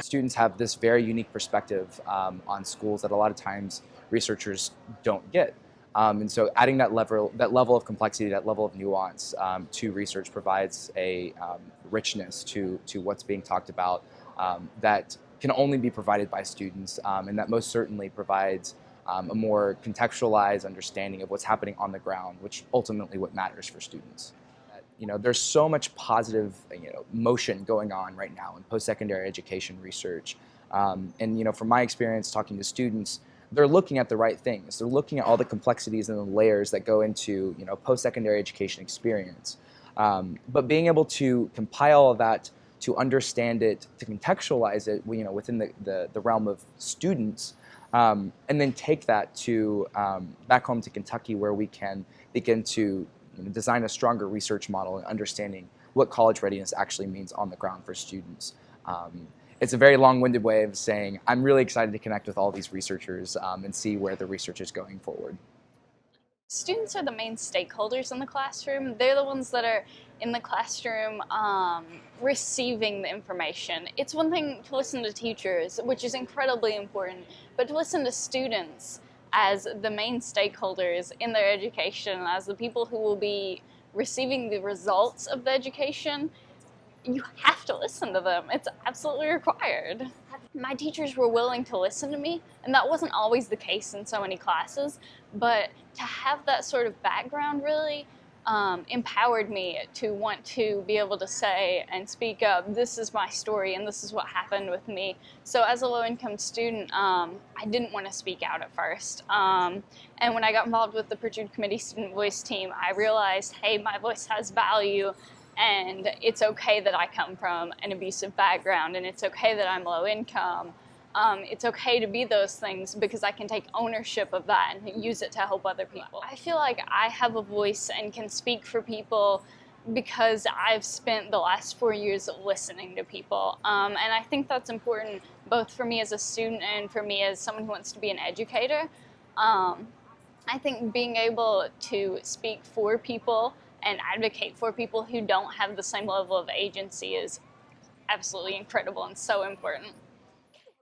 Students have this very unique perspective on schools that a lot of times researchers don't get. And so adding that level of complexity, that level of nuance to research provides a richness to what's being talked about that can only be provided by students, and that most certainly provides a more contextualized understanding of what's happening on the ground, which ultimately what matters for students. There's so much positive, motion going on right now in post-secondary education research. And from my experience talking to students, they're looking at the right things. They're looking at all the complexities and the layers that go into, post-secondary education experience. But being able to compile all of that, to understand it, to contextualize it, within the realm of students, and then take that to back home to Kentucky, where we can begin to design a stronger research model and understanding what college readiness actually means on the ground for students. It's a very long-winded way of saying I'm really excited to connect with all these researchers and see where the research is going forward. Students are the main stakeholders in the classroom. They're the ones that are in the classroom receiving the information. It's one thing to listen to teachers, which is incredibly important, but to listen to students as the main stakeholders in their education, as the people who will be receiving the results of the education, you have to listen to them. It's absolutely required. My teachers were willing to listen to me, and that wasn't always the case in so many classes, but to have that sort of background really empowered me to want to be able to say and speak up, this is my story and this is what happened with me. So as a low-income student, I didn't want to speak out at first. And when I got involved with the Purdue Committee Student Voice team, I realized, hey, my voice has value, and it's okay that I come from an abusive background, and it's okay that I'm low income. It's okay to be those things because I can take ownership of that and use it to help other people. I feel like I have a voice and can speak for people because I've spent the last 4 years listening to people. And I think that's important both for me as a student and for me as someone who wants to be an educator. I think being able to speak for people and advocate for people who don't have the same level of agency is absolutely incredible and so important.